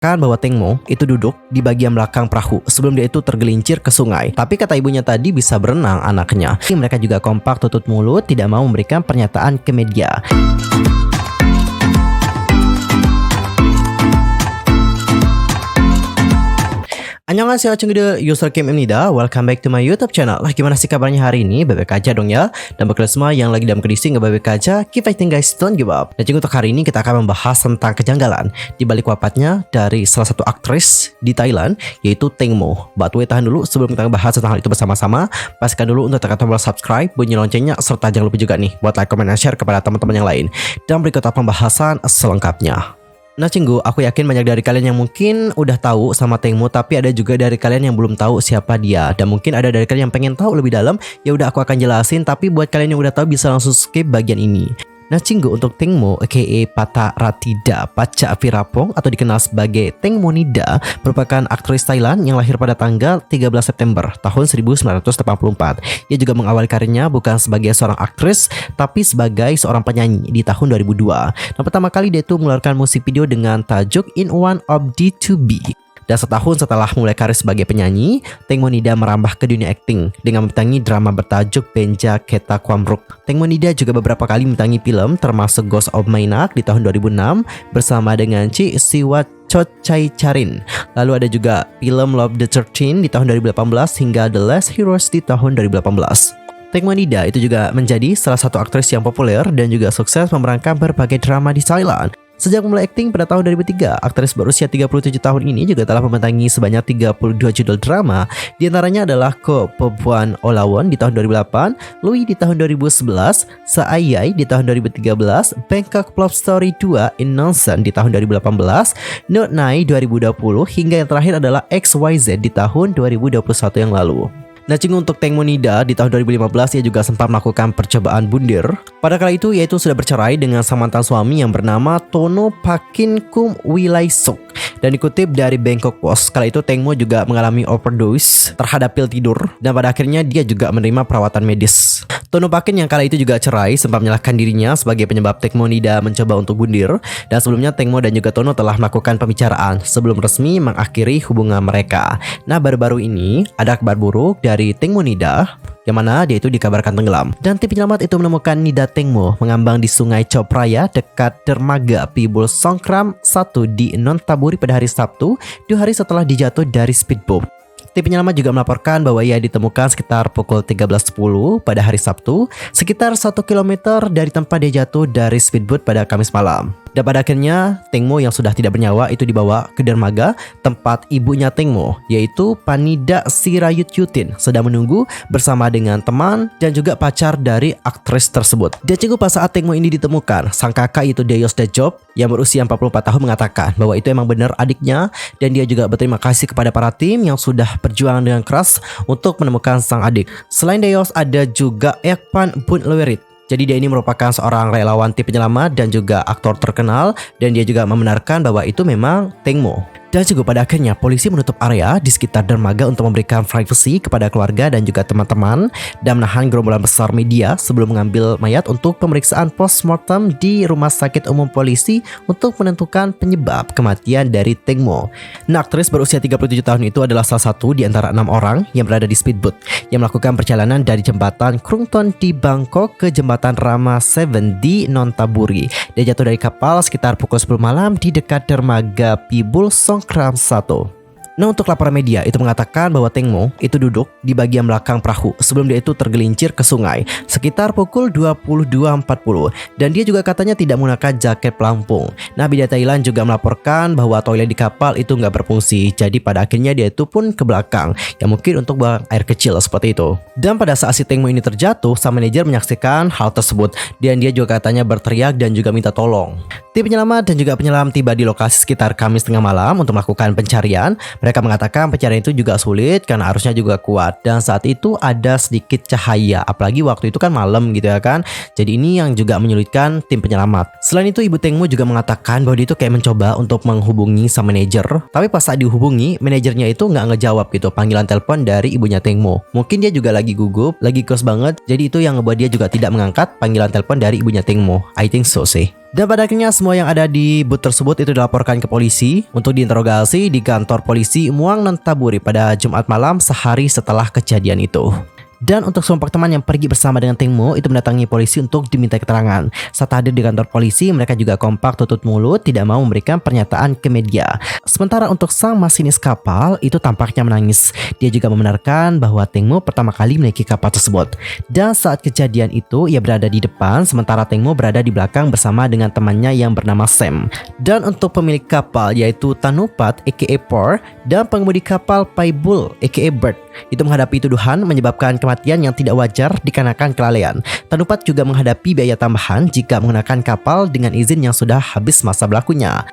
Kan bahwa Tengmo itu duduk di bagian belakang perahu sebelum dia itu tergelincir ke sungai. Tapi kata ibunya tadi bisa berenang anaknya. Mereka juga kompak tutup mulut, tidak mau memberikan pernyataan ke media. Annyeonghaseyo chunggude, user Kim Imnida. Welcome back to my YouTube channel. Gimana sih kabarnya hari ini? Baik-baik aja dong ya. Dan bagi semua yang lagi dalam kondisi nggak baik-baik aja, keep fighting guys, don't give up. Dan juga untuk hari ini kita akan membahas tentang kejanggalan di balik wafatnya dari salah satu aktris di Thailand, yaitu Tengmo. But wait, tahan dulu sebelum kita bahas tentang hal itu bersama-sama. Pastikan dulu untuk tekan tombol subscribe, bunyi loncengnya, serta jangan lupa juga nih buat like, comment, dan share kepada teman-teman yang lain. Dan berikut pembahasan selengkapnya. Nah Cinggu, aku yakin banyak dari kalian yang mungkin udah tahu sama Tengmo, tapi ada juga dari kalian yang belum tahu siapa dia. Dan mungkin ada dari kalian yang pengen tahu lebih dalam. Ya udah aku akan jelasin, tapi buat kalian yang udah tahu bisa langsung skip bagian ini. Nah Cinggu, untuk Tengmo aka Pata Ratida Paca Virapong atau dikenal sebagai Tengmo Nida merupakan aktris Thailand yang lahir pada tanggal 13 September tahun 1984. Ia juga mengawali karirnya bukan sebagai seorang aktris tapi sebagai seorang penyanyi di tahun 2002. Nah pertama kali dia itu mengeluarkan musik video dengan tajuk In One of D2B. Dan setahun setelah mulai karir sebagai penyanyi, Tengmo Nida merambah ke dunia akting dengan membintangi drama bertajuk Benja Keta Kwamruk. Tengmo Nida juga beberapa kali membintangi film termasuk Ghost of Mainak di tahun 2006 bersama dengan Ci Siwat Chotchai Charin. Lalu ada juga film Love the 13 di tahun 2018 hingga The Last Heroes di tahun 2018. Tengmo Nida itu juga menjadi salah satu aktris yang populer dan juga sukses memerankan berbagai drama di Thailand. Sejak mulai akting pada tahun 2003, aktris berusia 37 tahun ini juga telah membintangi sebanyak 32 judul drama. Di antaranya adalah Ko Perempuan Olawon di tahun 2008, Louis di tahun 2011, Saayai di tahun 2013, Bangkok Love Story 2 in Nonsen di tahun 2018, Not Nai 2020, hingga yang terakhir adalah XYZ di tahun 2021 yang lalu. Nah Cinggu, untuk Tengmo Nida di tahun 2015 ia juga sempat melakukan percobaan bundir. Pada kala itu ia itu sudah bercerai dengan sang mantan suami yang bernama Tono Pakin Kum Wilaisuk. Dan dikutip dari Bangkok Post, kala itu Tengmo juga mengalami overdose terhadap pil tidur dan pada akhirnya dia juga menerima perawatan medis. Tono Pakin yang kala itu juga cerai sempat menyalahkan dirinya sebagai penyebab Tengmo Nida mencoba untuk bundir. Dan sebelumnya Tengmo dan juga Tono telah melakukan pembicaraan sebelum resmi mengakhiri hubungan mereka. Nah baru-baru ini ada kabar buruk dari Tengmo Nida yang mana dia itu dikabarkan tenggelam. Dan tim penyelamat itu menemukan Nida Tengmo mengambang di sungai Chao Phraya dekat dermaga Pibul Songkram 1 di Nonthaburi pada hari Sabtu, 2 hari setelah dijatuh dari speedboat. Tim penyelamat juga melaporkan bahwa ia ditemukan sekitar pukul 13.10 pada hari Sabtu, sekitar 1 km dari tempat dia jatuh dari speedboat pada Kamis malam. Dan pada akhirnya Tengmo yang sudah tidak bernyawa itu dibawa ke dermaga tempat ibunya Tengmo, yaitu Panida Sirayutyutin, sedang menunggu bersama dengan teman dan juga pacar dari aktris tersebut. Dan Cinggu, pas saat Tengmo ini ditemukan, sang kakak yaitu Deyos Dajob yang berusia 44 tahun mengatakan bahwa itu emang benar adiknya, dan dia juga berterima kasih kepada para tim yang sudah berjuang dengan keras untuk menemukan sang adik. Selain Deyos ada juga Ekpan Bunlewerit. Jadi dia ini merupakan seorang relawan tim penyelamat dan juga aktor terkenal, dan dia juga membenarkan bahwa itu memang Tengmo. Dan juga pada akhirnya polisi menutup area di sekitar dermaga untuk memberikan privasi kepada keluarga dan juga teman-teman dan menahan gerombolan besar media sebelum mengambil mayat untuk pemeriksaan postmortem di rumah sakit umum polisi untuk menentukan penyebab kematian dari Tengmo. Nah, aktris berusia 37 tahun itu adalah salah satu di antara 6 orang yang berada di speedboat yang melakukan perjalanan dari jembatan Krungton di Bangkok ke jembatan Rama 7 di Nonthaburi. Dia jatuh dari kapal sekitar pukul 10 malam di dekat dermaga Pibul Songkram 1. Nah, untuk laporan media itu mengatakan bahwa Tengmo itu duduk di bagian belakang perahu sebelum dia itu tergelincir ke sungai sekitar pukul 22.40, dan dia juga katanya tidak menggunakan jaket pelampung. Nah, media Thailand juga melaporkan bahwa toilet di kapal itu nggak berfungsi, jadi pada akhirnya dia itu pun ke belakang, ya mungkin untuk buang air kecil seperti itu. Dan pada saat si Tengmo ini terjatuh, sang manajer menyaksikan hal tersebut dan dia juga katanya berteriak dan juga minta tolong. Tim penyelamat dan juga penyelam tiba di lokasi sekitar Kamis tengah malam untuk melakukan pencarian. Mereka mengatakan pencarian itu juga sulit karena arusnya juga kuat dan saat itu ada sedikit cahaya, apalagi waktu itu kan malam gitu ya kan. Jadi ini yang juga menyulitkan tim penyelamat. Selain itu, ibu Tengmo juga mengatakan bahwa dia itu kayak mencoba untuk menghubungi sang manajer, tapi pas saat dihubungi manajernya itu nggak ngejawab gitu panggilan telepon dari ibunya Tengmo. Mungkin dia juga lagi gugup, lagi kos banget, jadi itu yang ngebuat dia juga tidak mengangkat panggilan telepon dari ibunya Tengmo. I think so sih. Dan pada akhirnya semua yang ada di booth tersebut itu dilaporkan ke polisi untuk diinterogasi di kantor polisi Muang Nantaburi pada Jumat malam sehari setelah kejadian itu. Dan untuk sekelompok teman yang pergi bersama dengan Teng Mo itu mendatangi polisi untuk diminta keterangan. Saat hadir di kantor polisi, mereka juga kompak tutup mulut, tidak mau memberikan pernyataan ke media. Sementara untuk sang masinis kapal itu tampaknya menangis. Dia juga membenarkan bahwa Teng Mo pertama kali menaiki kapal tersebut. Dan saat kejadian itu, ia berada di depan, sementara Teng Mo berada di belakang bersama dengan temannya yang bernama Sam. Dan untuk pemilik kapal yaitu Tanupat aka Por dan pengemudi kapal Paibul aka Bird itu menghadapi tuduhan menyebabkan kematian yang tidak wajar dikarenakan kelalaian. Tanupat juga menghadapi biaya tambahan jika menggunakan kapal dengan izin yang sudah habis masa berlakunya.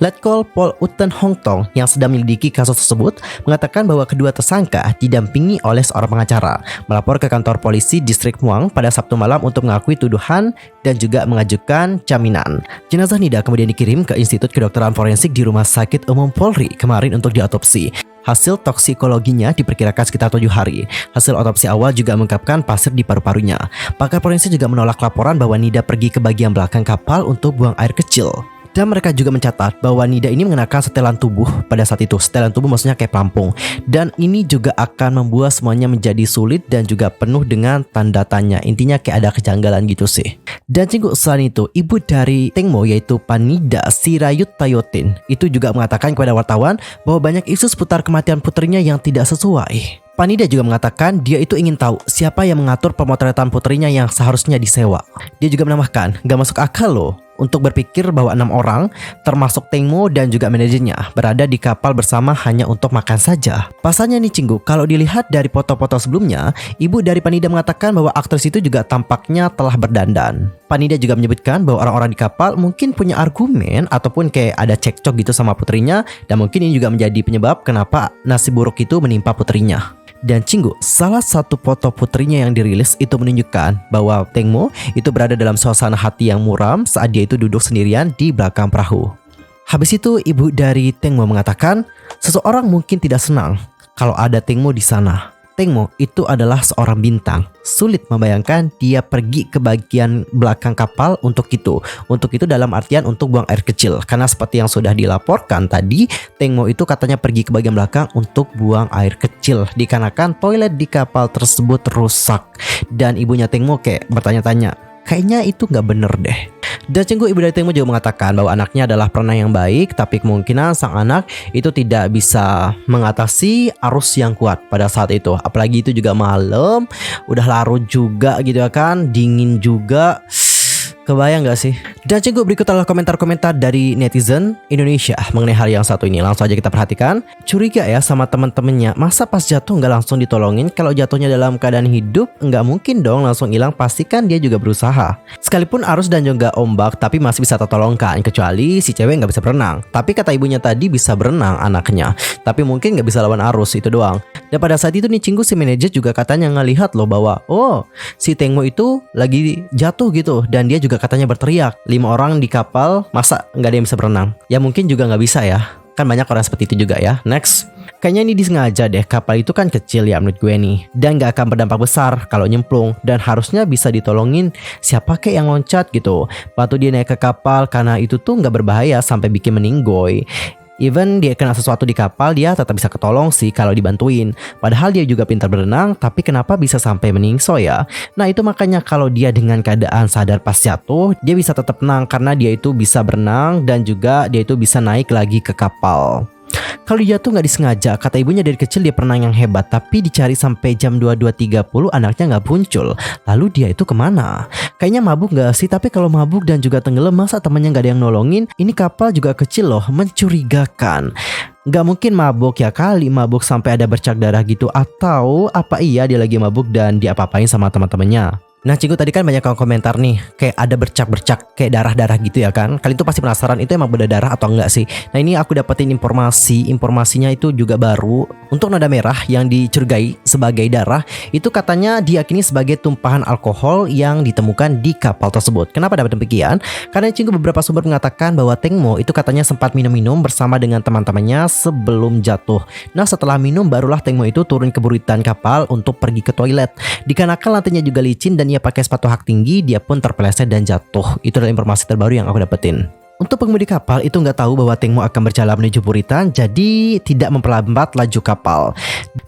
Letkol Pol Uten Hongtong yang sedang menyelidiki kasus tersebut mengatakan bahwa kedua tersangka didampingi oleh seorang pengacara melapor ke kantor polisi distrik Muang pada Sabtu malam untuk mengakui tuduhan dan juga mengajukan jaminan. Jenazah Nida kemudian dikirim ke Institut Kedokteran Forensik di Rumah Sakit Umum Polri kemarin untuk diotopsi. Hasil toksikologinya diperkirakan sekitar 7 hari. Hasil otopsi awal juga mengungkapkan pasir di paru-parunya. Pakar forensik juga menolak laporan bahwa Nida pergi ke bagian belakang kapal untuk buang air kecil. Dan mereka juga mencatat bahwa Nida ini mengenakan setelan tubuh pada saat itu. Setelan tubuh maksudnya kayak pelampung. Dan ini juga akan membuat semuanya menjadi sulit dan juga penuh dengan tanda tanya. Intinya kayak ada kejanggalan gitu sih. Dan cinggu selain itu, ibu dari Teng Mo yaitu Panida Sirayut Tayotin itu juga mengatakan kepada wartawan bahwa banyak isu seputar kematian putrinya yang tidak sesuai. Panida juga mengatakan dia itu ingin tahu siapa yang mengatur pemotretan putrinya yang seharusnya disewa. Dia juga menambahkan, gak masuk akal loh untuk berpikir bahwa 6 orang, termasuk Teng Mo dan juga manajernya, berada di kapal bersama hanya untuk makan saja. Pasalnya nih Cinggu, kalau dilihat dari foto-foto sebelumnya, ibu dari Panida mengatakan bahwa aktris itu juga tampaknya telah berdandan. Panida juga menyebutkan bahwa orang-orang di kapal mungkin punya argumen ataupun kayak ada cekcok gitu sama putrinya, dan mungkin ini juga menjadi penyebab kenapa nasib buruk itu menimpa putrinya. Dan Cinggu, salah satu foto putrinya yang dirilis itu menunjukkan bahwa Teng Mo itu berada dalam suasana hati yang muram saat dia itu duduk sendirian di belakang perahu. Habis itu ibu dari Teng Mo mengatakan, seseorang mungkin tidak senang kalau ada Teng Mo di sana. Teng Mo itu adalah seorang bintang. Sulit membayangkan dia pergi ke bagian belakang kapal untuk itu. Untuk itu dalam artian untuk buang air kecil. Karena seperti yang sudah dilaporkan tadi, Teng Mo itu katanya pergi ke bagian belakang untuk buang air kecil. Dikarenakan toilet di kapal tersebut rusak. Dan ibunya Teng Mo kayak bertanya-tanya, kayaknya itu nggak bener deh. Dan Cinggu, ibu dari Teng Mo juga mengatakan bahwa anaknya adalah perenang yang baik, tapi kemungkinan sang anak itu tidak bisa mengatasi arus yang kuat pada saat itu. Apalagi itu juga malam, udah larut juga gitu ya kan, dingin juga. Kebayang gak sih? Dan Cinggu, berikut adalah komentar-komentar dari netizen Indonesia mengenai hal yang satu ini. Langsung aja kita perhatikan. Curiga ya sama teman-temannya. Masa pas jatuh nggak langsung ditolongin? Kalau jatuhnya dalam keadaan hidup, nggak mungkin dong langsung hilang. Pastikan dia juga berusaha. Sekalipun arus dan juga ombak, tapi masih bisa tertolongkan. Kecuali si cewek nggak bisa berenang. Tapi kata ibunya tadi bisa berenang anaknya. Tapi mungkin nggak bisa lawan arus, itu doang. Dan pada saat itu nih Cinggu, si manajer juga katanya ngelihat loh bahwa si Teng Mo itu lagi jatuh gitu. Dan dia juga katanya berteriak, 5 orang di kapal, masa nggak ada yang bisa berenang? Ya mungkin juga nggak bisa ya. Kan banyak orang seperti itu juga ya. Next. Kayaknya ini disengaja deh, kapal itu kan kecil ya menurut gue nih. Dan nggak akan berdampak besar kalau nyemplung. Dan harusnya bisa ditolongin siapa kek yang loncat gitu. Waktu dia naik ke kapal, karena itu tuh nggak berbahaya sampai bikin meninggoy. Even dia kena sesuatu di kapal, dia tetap bisa ketolong sih kalau dibantuin. Padahal dia juga pintar berenang, tapi kenapa bisa sampai meningso ya? Nah itu makanya kalau dia dengan keadaan sadar pas jatuh, dia bisa tetap tenang karena dia itu bisa berenang dan juga dia itu bisa naik lagi ke kapal. Kalau dia jatuh nggak disengaja, kata ibunya dari kecil dia perenang yang hebat, tapi dicari sampai jam 22.30 anaknya nggak muncul. Lalu dia itu kemana? Kayaknya mabuk nggak sih? Tapi kalau mabuk dan juga tenggelam, masa temannya nggak ada yang nolongin? Ini kapal juga kecil loh, mencurigakan. Nggak mungkin mabuk ya kali, mabuk sampai ada bercak darah gitu. Atau apa iya dia lagi mabuk dan diapa-apain sama teman-temannya? Nah Cinggu, tadi kan banyak komentar nih, kayak ada bercak-bercak kayak darah-darah gitu ya kan. Kalian tuh pasti penasaran itu emang berdarah atau enggak sih? Nah ini aku dapetin informasinya itu juga baru. Untuk noda merah yang dicurigai sebagai darah, itu katanya diyakini sebagai tumpahan alkohol yang ditemukan di kapal tersebut. Kenapa dapat demikian? Karena Cinggu, beberapa sumber mengatakan bahwa Teng Mo itu katanya sempat minum-minum bersama dengan teman-temannya sebelum jatuh. Nah setelah minum barulah Teng Mo itu turun ke buritan kapal untuk pergi ke toilet. Dikarenakan lantainya juga licin dan dengan ia pakai sepatu hak tinggi, dia pun terpeleset dan jatuh. Itu adalah informasi terbaru yang aku dapetin. Untuk pengemudi kapal itu nggak tahu bahwa Tengmo akan berjalan menuju Buritan, jadi tidak memperlambat laju kapal.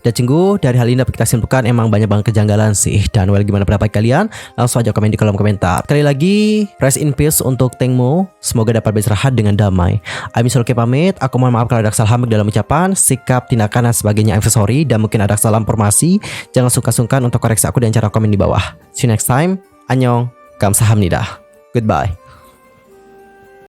Dan cenggu, dari hal ini dapat kita simpulkan emang banyak banget kejanggalan sih. Dan well, gimana pendapat kalian? Langsung aja komen di kolom komentar. Sekali lagi, rest in peace untuk Tengmo. Semoga dapat beristirahat dengan damai. I'm Sulke pamit. Aku mohon maaf kalau ada kesalahan dalam ucapan, sikap, tindakan, dan sebagainya. I'm sorry. Dan mungkin ada kesalahan informasi. Jangan sungkan-sungkan untuk koreksi aku dan cara komen di bawah. See you next time. Annyeong. Kamsahamnida. Goodbye.